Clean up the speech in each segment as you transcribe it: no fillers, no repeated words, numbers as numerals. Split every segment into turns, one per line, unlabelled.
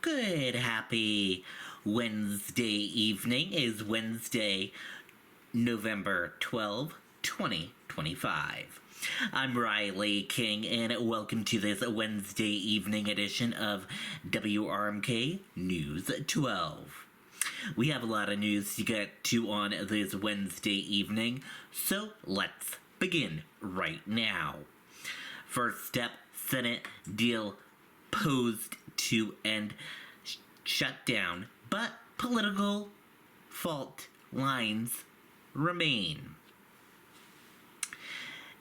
Good, happy Wednesday evening. Is Wednesday, November 12th, 2025. I'm Riley King, and welcome to this Wednesday evening edition of WRMK News 12. We have a lot of news to get to on this Wednesday evening, so let's begin right now. First step, Senate deal posed to end shutdown, but political fault lines remain.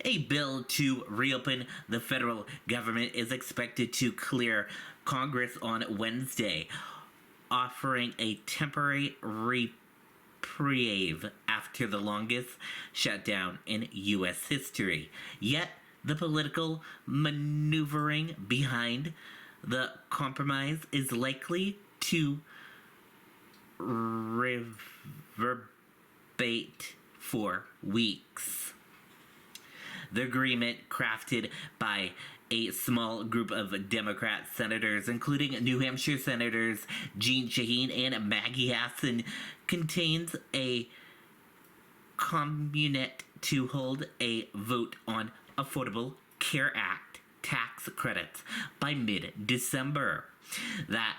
A bill to reopen the federal government is expected to clear Congress on Wednesday, offering a temporary reprieve after the longest shutdown in U.S. history. Yet, the political maneuvering behind the compromise is likely to reverberate for weeks. The agreement, crafted by a small group of Democrat senators, including New Hampshire Senators Jeanne Shaheen and Maggie Hassan, contains a commitment to hold a vote on Affordable Care Act tax credits by mid-December. That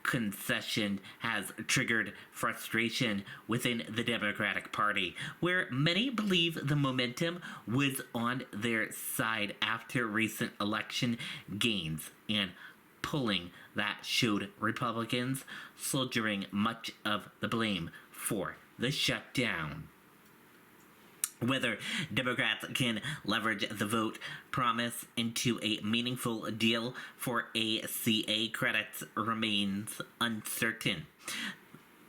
concession has triggered frustration within the Democratic Party, where many believe the momentum was on their side after recent election gains and polling that showed Republicans shouldering much of the blame for the shutdown. Whether Democrats can leverage the vote promise into a meaningful deal for ACA credits remains uncertain.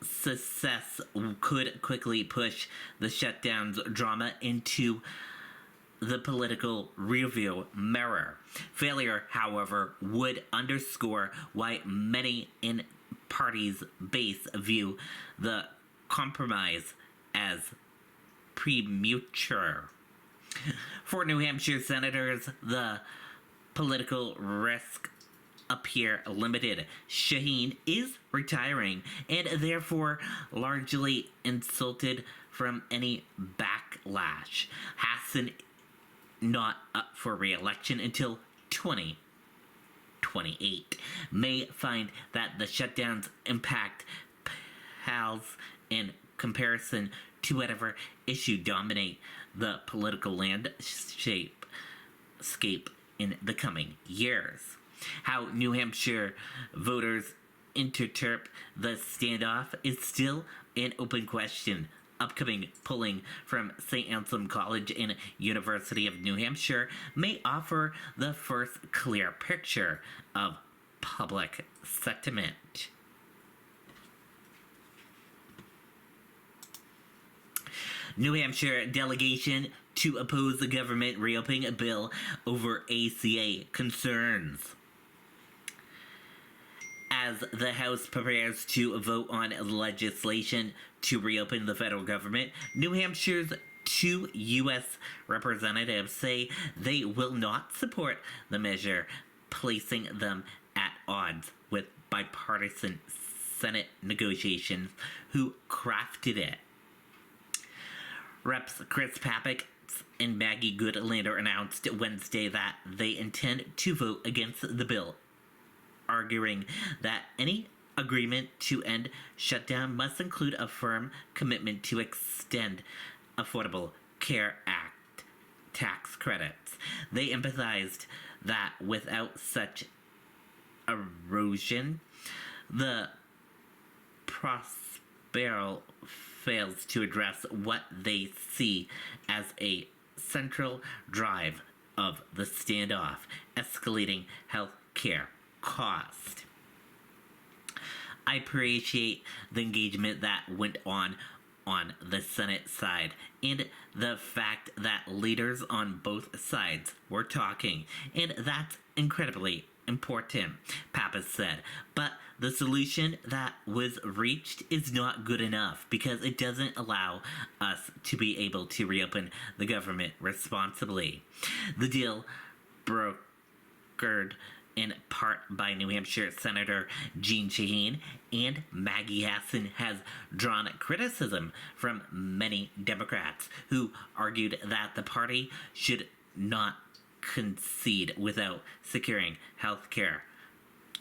Success could quickly push the shutdown's drama into the political rearview mirror. Failure, however, would underscore why many in party's base view the compromise as premature. For New Hampshire senators, the political risk appear limited. Shaheen is retiring and therefore largely insulted from any backlash. Hassan not up for re-election until 2028 may find that the shutdown's impact pales in comparison to whatever issue dominate the political landscape in the coming years. How New Hampshire voters interpret the standoff is still an open question. Upcoming polling from St. Anselm College and University of New Hampshire may offer the first clear picture of public sentiment. New Hampshire delegation to oppose the government reopening a bill over ACA concerns. As the House prepares to vote on legislation to reopen the federal government, New Hampshire's two U.S. representatives say they will not support the measure, placing them at odds with bipartisan Senate negotiations who crafted it. Reps Chris Pappas and Maggie Goodlander announced Wednesday that they intend to vote against the bill, arguing that any agreement to end shutdown must include a firm commitment to extend Affordable Care Act tax credits. They emphasized that without such erosion, the bill fails to address what they see as a central drive of the standoff, escalating health care cost. I appreciate the engagement that went on the Senate side and the fact that leaders on both sides were talking, and that's incredibly important, Pappas said. But the solution that was reached is not good enough because it doesn't allow us to be able to reopen the government responsibly. The deal brokered in part by New Hampshire Senator Jeanne Shaheen and Maggie Hassan, has drawn criticism from many Democrats who argued that the party should not concede without securing health care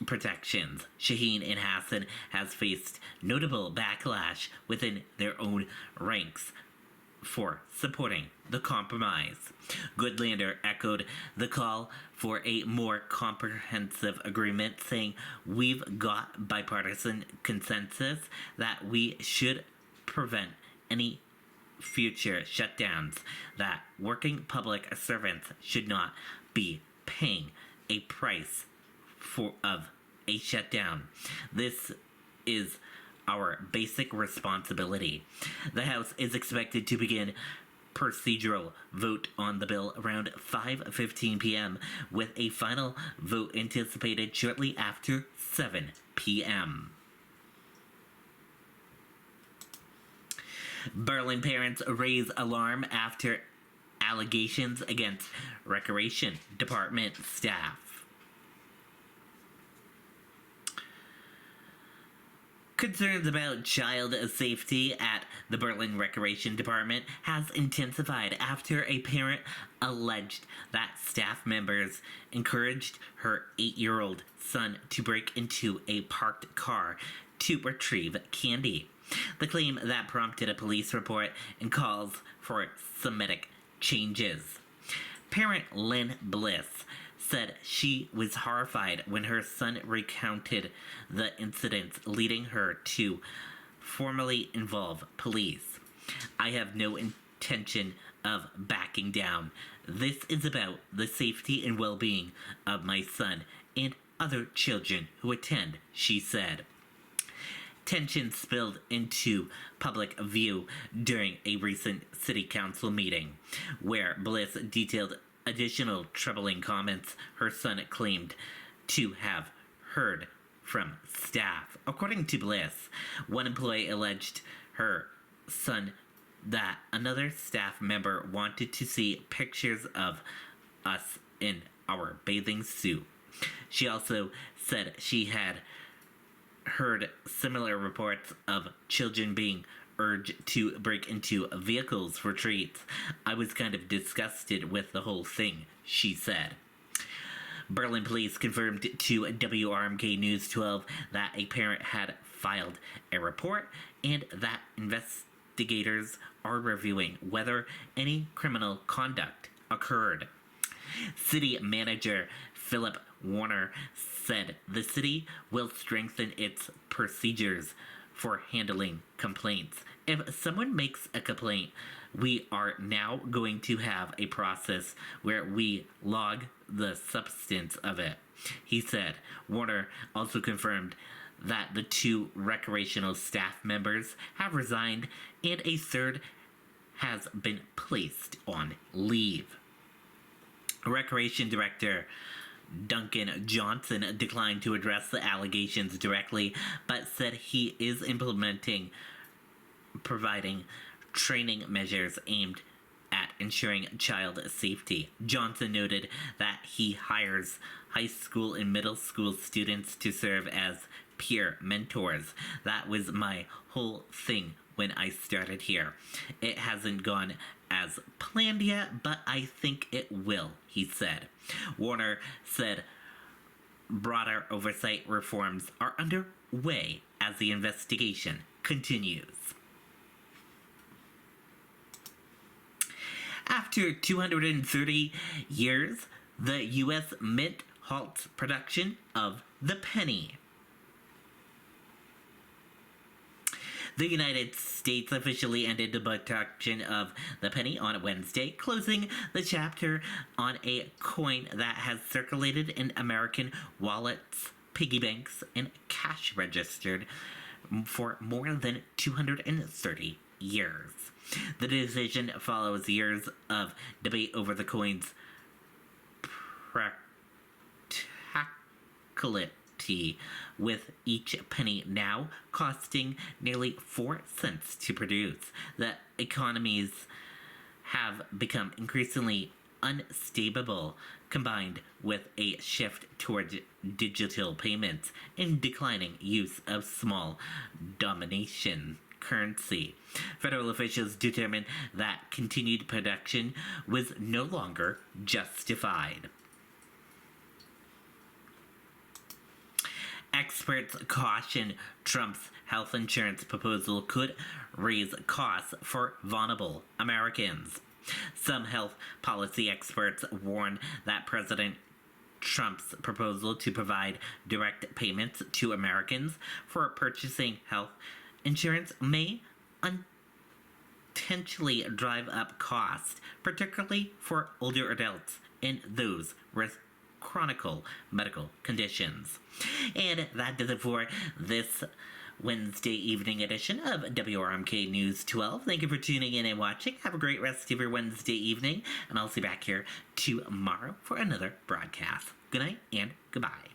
protections. Shaheen and Hassan has faced notable backlash within their own ranks for supporting the compromise. Goodlander echoed the call for a more comprehensive agreement, saying, "We've got bipartisan consensus that we should prevent any future shutdowns, that working public servants should not be paying a price of a shutdown. This is our basic responsibility." The House is expected to begin procedural vote on the bill around 5:15 p.m., with a final vote anticipated shortly after 7 p.m. Berlin parents raise alarm after allegations against Recreation Department staff. Concerns about child safety at the Berlin Recreation Department has intensified after a parent alleged that staff members encouraged her 8-year-old son to break into a parked car to retrieve candy. The claim that prompted a police report and calls for Semitic changes. Parent Lynn Bliss said she was horrified when her son recounted the incidents, leading her to formally involve police. "I have no intention of backing down. This is about the safety and well-being of my son and other children who attend," she said. Tension spilled into public view during a recent city council meeting, where Bliss detailed additional troubling comments her son claimed to have heard from staff. According to Bliss, one employee alleged her son that another staff member wanted to see pictures of us in our bathing suit. She also said she had heard similar reports of children being urged to break into vehicles for treats. "I was kind of disgusted with the whole thing," she said. Berlin police confirmed to WRMK News 12 that a parent had filed a report and that investigators are reviewing whether any criminal conduct occurred. City manager Philip Warner said the city will strengthen its procedures for handling complaints. "If someone makes a complaint, we are now going to have a process where we log the substance of it," he said. Warner also confirmed that the 2 recreational staff members have resigned and a third has been placed on leave. Recreation Director Duncan Johnson declined to address the allegations directly, but said he is providing training measures aimed at ensuring child safety. Johnson noted that he hires high school and middle school students to serve as peer mentors. "That was my whole thing when I started here. It hasn't gone as planned yet, but I think it will," he said. Warner said broader oversight reforms are underway as the investigation continues. After 230 years, the U.S. Mint halts production of the penny. The United States officially ended the production of the penny on Wednesday, closing the chapter on a coin that has circulated in American wallets, piggy banks, and cash registered for more than 230 years. The decision follows years of debate over the coin's practicality, with each penny now costing nearly 4 cents to produce. The economies have become increasingly unstable, combined with a shift towards digital payments and declining use of small domination currency. Federal officials determined that continued production was no longer justified. Experts caution Trump's health insurance proposal could raise costs for vulnerable Americans. Some health policy experts warn that President Trump's proposal to provide direct payments to Americans for purchasing health insurance may unintentionally drive up costs, particularly for older adults and those with chronic medical conditions. And that does it for this Wednesday evening edition of WRMK News 12. Thank you for tuning in and watching. Have a great rest of your Wednesday evening, and I'll see you back here tomorrow for another broadcast. Good night and goodbye.